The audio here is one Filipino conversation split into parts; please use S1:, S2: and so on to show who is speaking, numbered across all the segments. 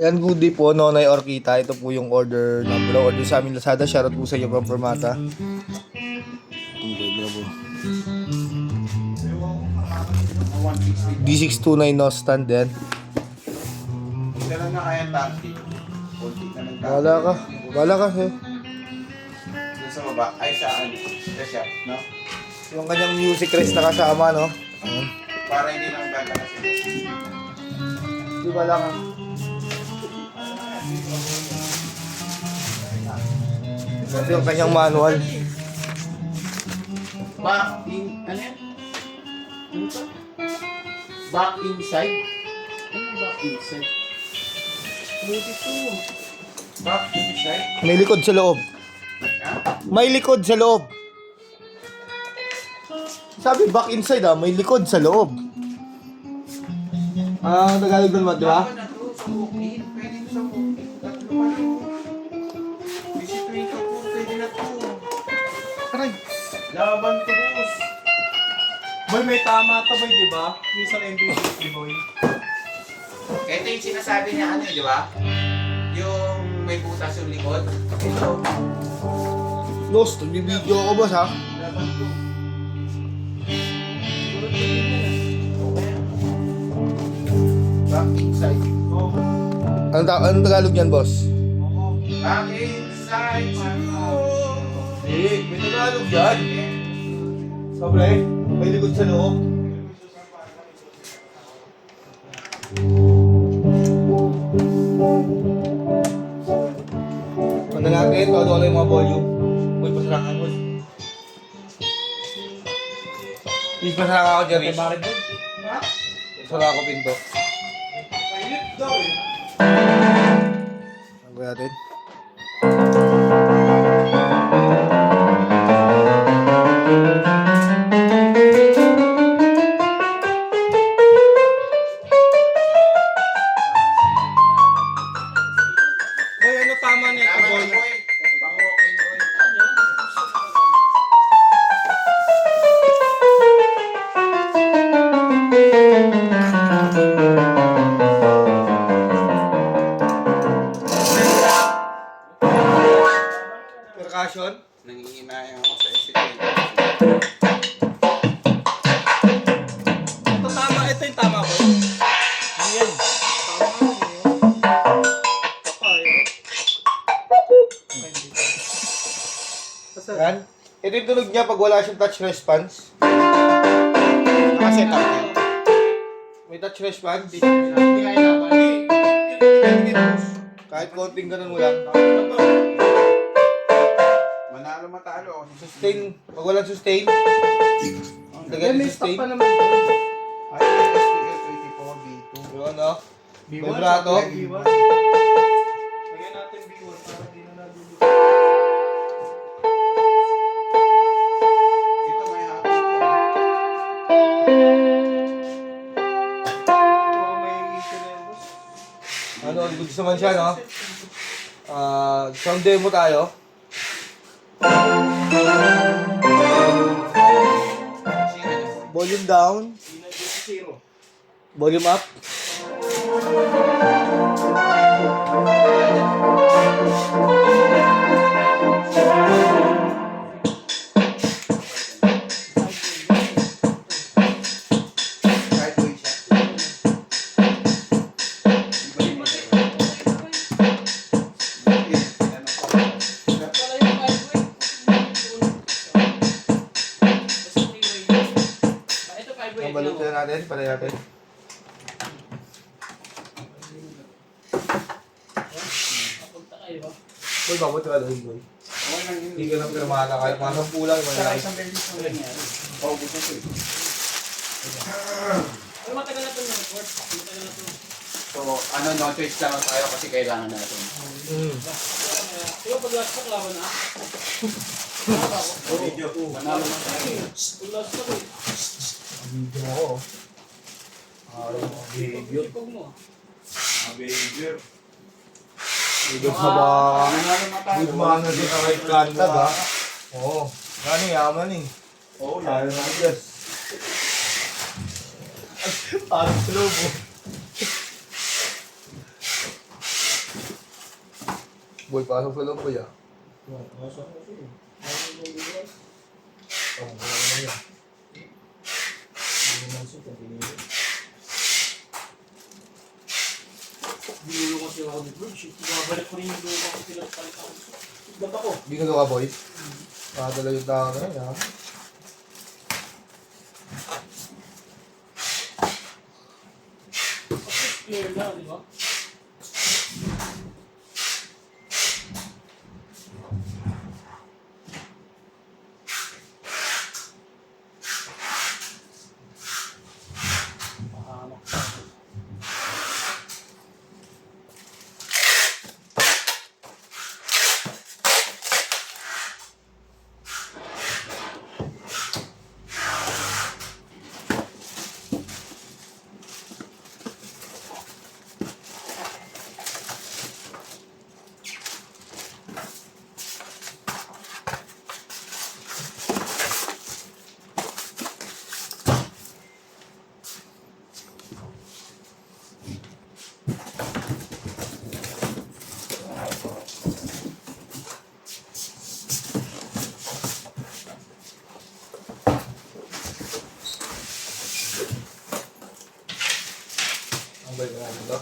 S1: Yan, good day po, Nonay Orquita. Ito po yung order number. Order sa amin Lazada. Shoutout po sa inyo from Permata. Ang ganda po. D629 no stand din.
S2: Ito lang na kaya taxi. Kunti na ng taxi.
S1: Wala ka. Wala ka, eh.
S2: Doon sa baba. Ay, saan? Sa shop, no?
S1: Yung kanyang music rest na kasama, no? Ayan.
S2: Para hindi lang ganda kasi.
S1: Di ba lang, ah? Ito yung kanyang manual.
S2: Back in, ano yan? Ano to? Back inside? Ano back inside? Back inside?
S1: May likod sa loob.
S2: Ha?
S1: May likod sa loob. Sabi back inside, ah. May likod sa loob. Ah, Tagalog doon mo, di ba?
S2: Laban na to, sa walk-in. Pwede sa walk-in. Tatlo ka lang. Bisituin ka po, pwede na to.
S1: Aray.
S2: Laban to, boss.
S3: Boy, may tama to boy, di ba? Yung isang MVP boy.
S2: Ito yung sinasabi niya ano, di ba? Yung may butas yung likod. Ito.
S1: Lost, nagbibideo ako, boss, ha?
S2: Laban to. Back inside.
S3: Oo.
S1: Anong Tagalog yan, boss?
S3: Oo.
S2: Back inside.
S1: May Tagalog yan. Sobre, may likod sa loob. Ano natin? Todo yung mga volume. Uy, pasalakan mo. Please, pasalakan ako, Jerry.
S3: Bakit boy? Ha?
S1: Pasalakan ako pinto.
S3: Mainit daw eh.
S1: Ano ba natin?
S3: Boy, ano tama nito
S2: Laban
S3: boy?
S2: to, boy. Pang walk-in, boy.
S1: Percussion?
S2: Nangihinayang ako sa SCT.
S3: Ito tama, ito yung tama boy.
S1: Yan.
S3: Tama yun. Papay oh. Kasi,
S1: Yan. Ito yung tunog niya pag wala siyang touch response.
S2: Nakaset up niya.
S1: May touch response.
S2: Hindi kaya laban.
S1: Kahit konting ganun mo lang.
S2: Manalo matalo.
S1: Sustain. Pag walang sustain. Lagyan
S3: may
S1: ng
S3: stock
S1: sustain.
S3: pa naman to.
S2: Ay, STL 24 B2.
S1: Yun, no?
S3: B1,
S1: Vibrato.
S3: B1. Lagyan natin B1 para di na nalulito.
S2: Ito may hapon po.
S3: Baka may issue na yun boss.
S1: Ano, goods naman siya, no? Sound demo tayo. Volume down.
S3: Zero.
S1: Volume up.
S2: Kahit boy siya.
S1: Ang balot na natin, pala natin. Boy, babot ka doon, boy. Hindi ka lang pirmala kahit mga 10 lang.
S2: Saka
S1: Wala.
S2: isang beses ko lang yan. Oo, gusto ko eh.
S3: Ay, matagal na ito na report. Matagal na ito.
S2: So, ano, no choice lang tayo kasi kailangan natin.
S3: Ikaw pag last pack laban na.
S2: Manalo man tayo.
S3: Pag last pack eh.
S1: Video ako.
S3: Ipag mo.
S1: Video sa ba?
S2: Manalo man tayo.
S1: Good man na din ang right kanta ba? Oo. Gano'ng yaman eh.
S2: Oo,
S1: Ayaw na Diyos. Parang slow mo. Boy, pasok sa loob boy ah.
S2: Nasa ko siya eh. Ano yung bigay?
S1: Oh, wala naman yan.
S2: Hindi naman siya, pinili.
S3: Binulo kasi ako ni Bro. Shit, babalik ko rin yung lupa ko pinagpalit ako. Ba't ako?
S1: Binulo ka boy? Nakadala yung tao na yun ah.
S3: Clear na, di ba? Mahamak pa.
S1: Ang balik na natin to.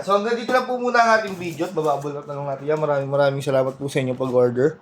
S1: So hanggang dito lang po muna ang ating video at bababulot na lang natin yan. Maraming salamat po sa inyong pag-order.